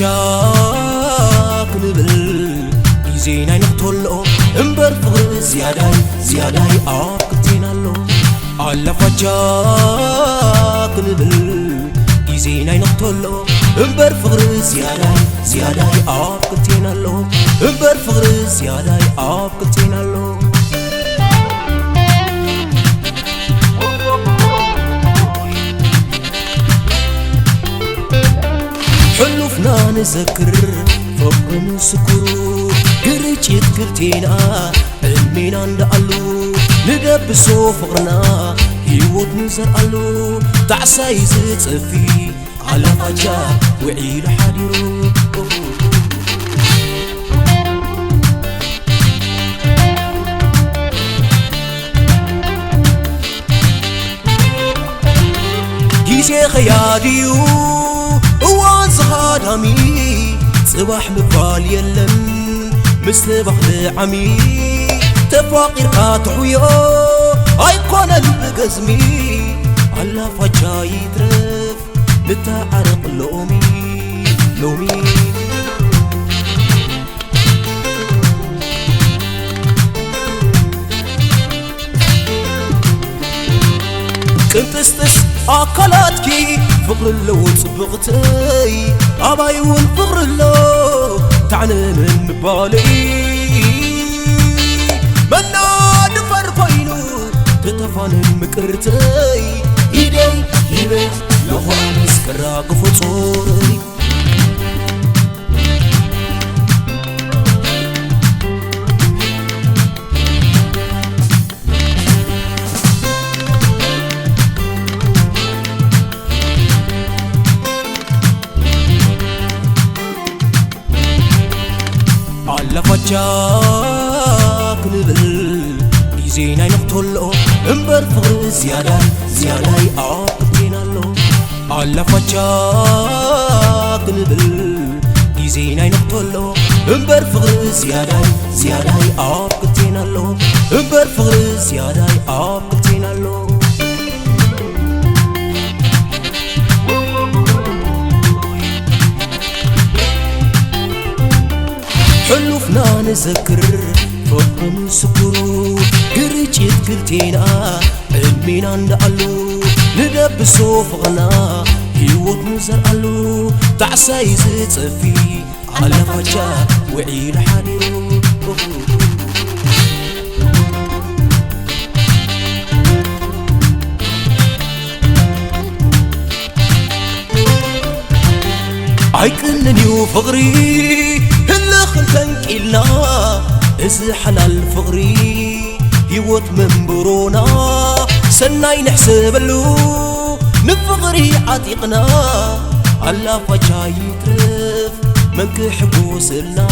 فجاك نبل زيناي نقتلو امبر فغر زياداي آقتنا له على فجاك نبل زيناي نقتلو امبر فغر زياداي آقتنا له امبر فغر زياداي آقتنا له حلفنا نذكر فوق نسكرو قريتيت كلتينا علمينا ندقلو ندبسو فقرنا هيوت نزرقلو تعساي زتصفي على فجا وعيد حديرو جيزي خياديو وان زغادامي صباح مبال يلم مثل بخل عمي تفاقير قاطعيو ايكون البقزمي على فجا يترف نتعرق لومي كنتستس أكلاتكي فقر اللو صبغتي أبايون فقر اللو تعني من بالي منا دفر فاينو تتفان مكرتي إيدي لخوانس كراق فطوري على فجاك نبل زيناي نقتلو امبر فغر زياداي آقتنا له على فجاك نبل زيناي نقتلو امبر فغر زياداي آقتنا له امبر فغر زياداي آقتنا له حلفنا نذكر فوق نسكرو قريتيت كلتينا علمينا ندقلو ندبسو فغنا هيوت نزرقلو تعساي زتصفي على فجا وعيد حديرو عيكننيو فغري تنكيلنا إذ حلال فغري هيوت من برونا سناي نحسب له نفغري عتيقنا على فجا يترف من كحبو سلنا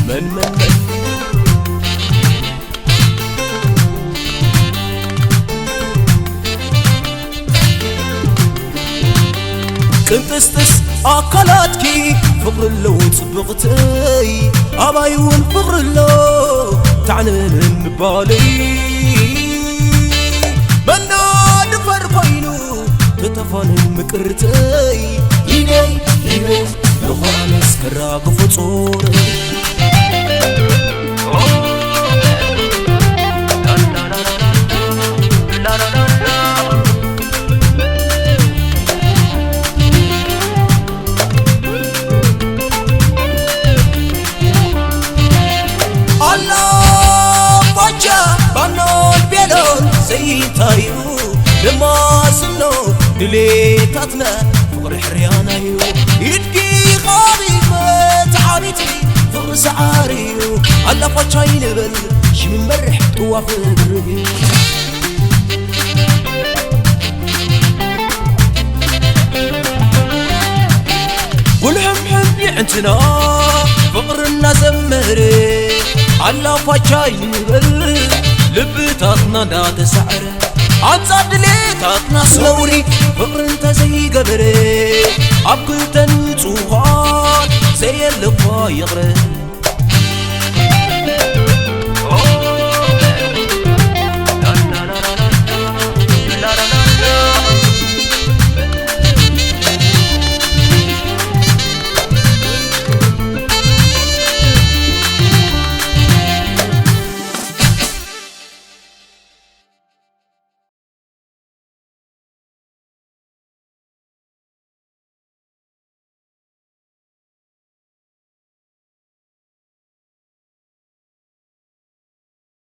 من كنتستس أكلاتكي فقر اللو صبغتي أبايون فقر اللو تعني من بالي منا دفر فاينو تتفان مكرتي إيدي لخوانس كراق فطوري زيتايو لما سنو دليتاتنا فقر حريانايو يدقي غابي متعابيتي فقر سعاريو على فجاي نبل شمن مرح توافق دربي والحمحم يعنتنا فقرنا زمري على فجاي نبل لبتاتنا دات سعر عصاد ليتاتنا سوري فقر انت زي قبري عبقلتن صوغات زي اللقا يغري